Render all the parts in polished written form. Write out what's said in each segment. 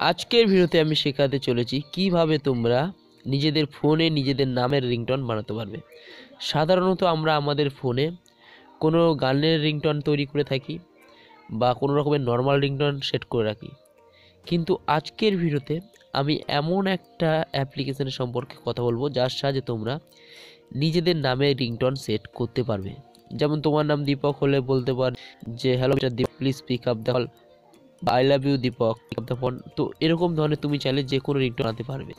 আজকের ভিডিওতে আমি শেখাতে চলেছি কিভাবে তোমরা নিজেদের ফোনে নিজেদের নামের রিংটোন বানাতে পারবে। সাধারণত আমরা আমাদের ফোনে কোনো গানের রিংটোন তৈরি করে থাকি বা কোনো রকমের নর্মাল রিংটোন সেট করে রাখি, কিন্তু আজকের ভিডিওতে আমি এমন একটা অ্যাপ্লিকেশনের সম্পর্কে কথা বলবো যার সাহায্যে তোমরা নিজেদের নামের রিংটোন সেট করতে পারবে। যেমন তোমার নাম দীপক হলে বলতে পার যে hello mister Deepak, please pick up the call, I love you Deepak, pick up the phone. তো এরকম ধরনের তুমি চাইলে যে কোনো রিংটোন আনতে পারবে।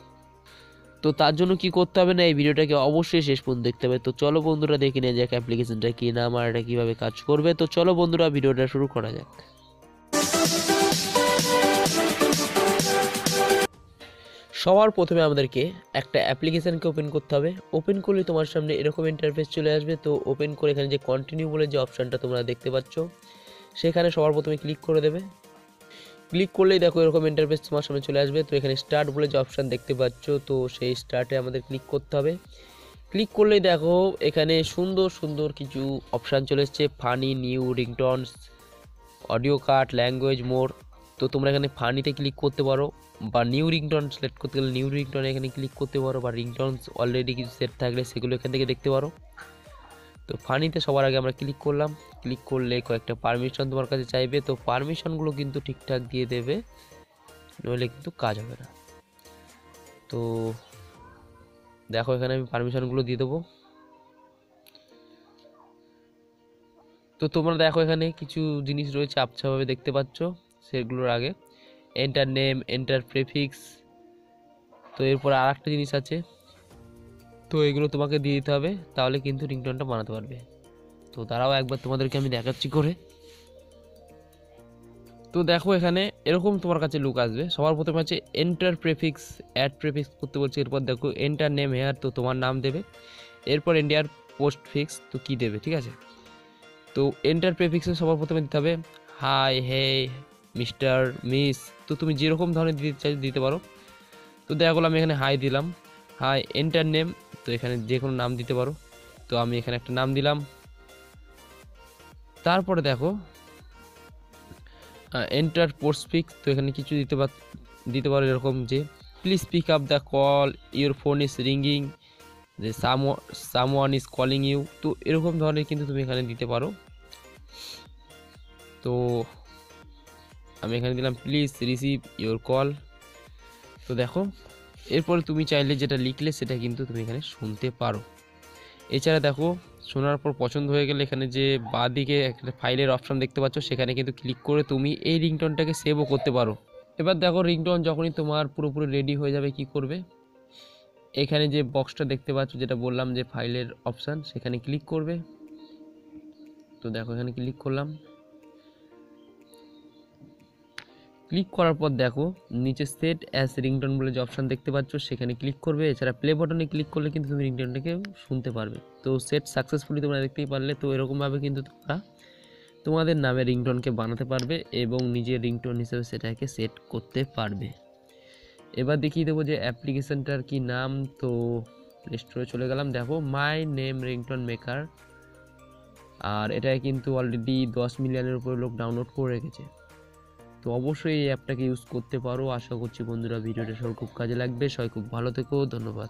তো তার জন্য কি করতে হবে না, এই ভিডিওটাকে অবশ্যই শেষ পর্যন্ত দেখতে হবে। তো চলো বন্ধুরা দেখে নেওয়া যাক অ্যাপ্লিকেশনটা কি নাম আর এটা কীভাবে কাজ করবে। তো চলো বন্ধুরা ভিডিওটা শুরু করা যাক। সবার প্রথমে আমাদেরকে একটা অ্যাপ্লিকেশানকে ওপেন করতে হবে। ওপেন করলে তোমার সামনে এরকম ইন্টারফেস চলে আসবে। তো ওপেন করে এখানে যে কন্টিনিউ বলে যে অপশানটা তোমরা দেখতে পাচ্ছ সেখানে সবার প্রথমে ক্লিক করে দেবে। ক্লিক করলেই দেখো এরকম ইন্টারফেস তোমার সামনে চলে আসবে। তো এখানে স্টার্ট বলে যে অপশান দেখতে পাচ্ছ, তো সেই স্টার্টে আমাদের ক্লিক করতে হবে। ক্লিক করলেই দেখো এখানে সুন্দর সুন্দর কিছু অপশান চলে এসছে, ফানি, নিউ রিংটনস, অডিও কাট, ল্যাঙ্গুয়েজ, মোর। তো তোমরা এখানে ফানিতে ক্লিক করতে পারো বা নিউ রিংটন সিলেক্ট করতে গেলে নিউ রিংটনে এখানে ক্লিক করতে পারো, বা রিংটনস অলরেডি কিছু সেট থাকলে সেগুলো এখান থেকে দেখতে পারো। তো ফানিতে সবার আগে আমরা ক্লিক করলাম। ক্লিক করলে কয়েকটা পারমিশন তোমার কাছে চাইবে, তো পারমিশনগুলো কিন্তু ঠিকঠাক দিয়ে দেবে, নইলে কিন্তু কাজ হবে না। তো দেখো এখানে আমি পারমিশনগুলো দিয়ে দেবো। তো তোমরা দেখো এখানে কিছু জিনিস রয়েছে আবছাভাবে দেখতে পাচ্ছ, সেগুলোর আগে এন্টার নেম, এন্টার প্রেফিক্স। তো এরপর আর একটা জিনিস আছে, তো এগুলো তোমাকে দিয়ে দিতে হবে, তাহলে কিন্তু রিংটোনটা বানাতে পারবে। তো তারাও একবার তোমাদেরকে আমি দেখাচ্ছি করে। তো দেখো এখানে এরকম তোমার কাছে লুক আসবে। সবার প্রথমে আছে এন্টার প্রেফিক্স, অ্যাড প্রেফিক্স করতে বলছে। এরপর দেখো এন্টার নেম হেয়ার, তো তোমার নাম দেবে। এরপর এন্টার পোস্ট ফিক্স, তো কী দেবে, ঠিক আছে। তো এন্টার প্রেফিক্সে সবার প্রথমে দিতে হবে হাই, হে, মিস্টার, মিস। তো তুমি যেরকম ধরনের দিতে চাই দিতে পারো। তো দেখা গেলো আমি এখানে হাই দিলাম, হাই। এন্টার নেম, তো এখানে যে কোনো নাম দিতে পারো। তো আমি এখানে একটা নাম দিলাম। তারপরে দেখো এন্টার পোস্ট ফিক্স, তো এখানে কিছু দিতে পারো এরকম যে please pick up the call, your phone is ringing, যে সামওয়ান ইজ কলিং ইউ। তো এরকম ধরনের কিন্তু তুমি এখানে দিতে পারো। তো আমি এখানে দিলাম প্লিজ রিসিভ ইউর কল। তো দেখো এরপরে তুমি চাইলে যেটা লিখলে সেটা কিন্তু তুমি এখানে শুনতে পারো। এছাড়া দেখো শোনার পর পছন্দ হয়ে গেলে এখানে যে বাঁদিকে একটা ফাইলের অপশান দেখতে পাচ্ছ সেখানে কিন্তু ক্লিক করে তুমি এই রিংটোনটাকে সেভও করতে পারো। এবার দেখো রিংটোন যখনই তোমার পুরোপুরি রেডি হয়ে যাবে কি করবে, এখানে যে বক্সটা দেখতে পাচ্ছ যেটা বললাম যে ফাইলের অপশান, সেখানে ক্লিক করবে। তো দেখো এখানে ক্লিক করলাম। ক্লিক করার পর দেখো নিচে সেট অ্যাজ রিংটোন বলে যে অপশান দেখতে পাচ্ছ সেখানে ক্লিক করবে। এছাড়া প্লে বাটনে ক্লিক করলে কিন্তু তুমি রিংটোনটাকে শুনতে পারবে। তো সেট সাকসেসফুলি তোমরা দেখতেই পারলে। তো এরকমভাবে কিন্তু তোমরা তোমাদের নামে রিংটোনকে বানাতে পারবে এবং নিজের রিংটোন হিসেবে সেটাকে সেট করতে পারবে। এবার দেখিয়ে দেবো যে অ্যাপ্লিকেশানটার কি নাম। তো প্লে স্টোরে চলে গেলাম, দেখো মাই নেম রিংটোন মেকার, আর এটা কিন্তু অলরেডি 10 মিলিয়নের উপরে লোক ডাউনলোড করে রেখেছে। তো অবশ্যই এই অ্যাপটাকে ইউজ করতে পারো। আশা করছি বন্ধুরা ভিডিওটা সবার খুব কাজে লাগবে। সবাই খুব ভালো থেকো, ধন্যবাদ।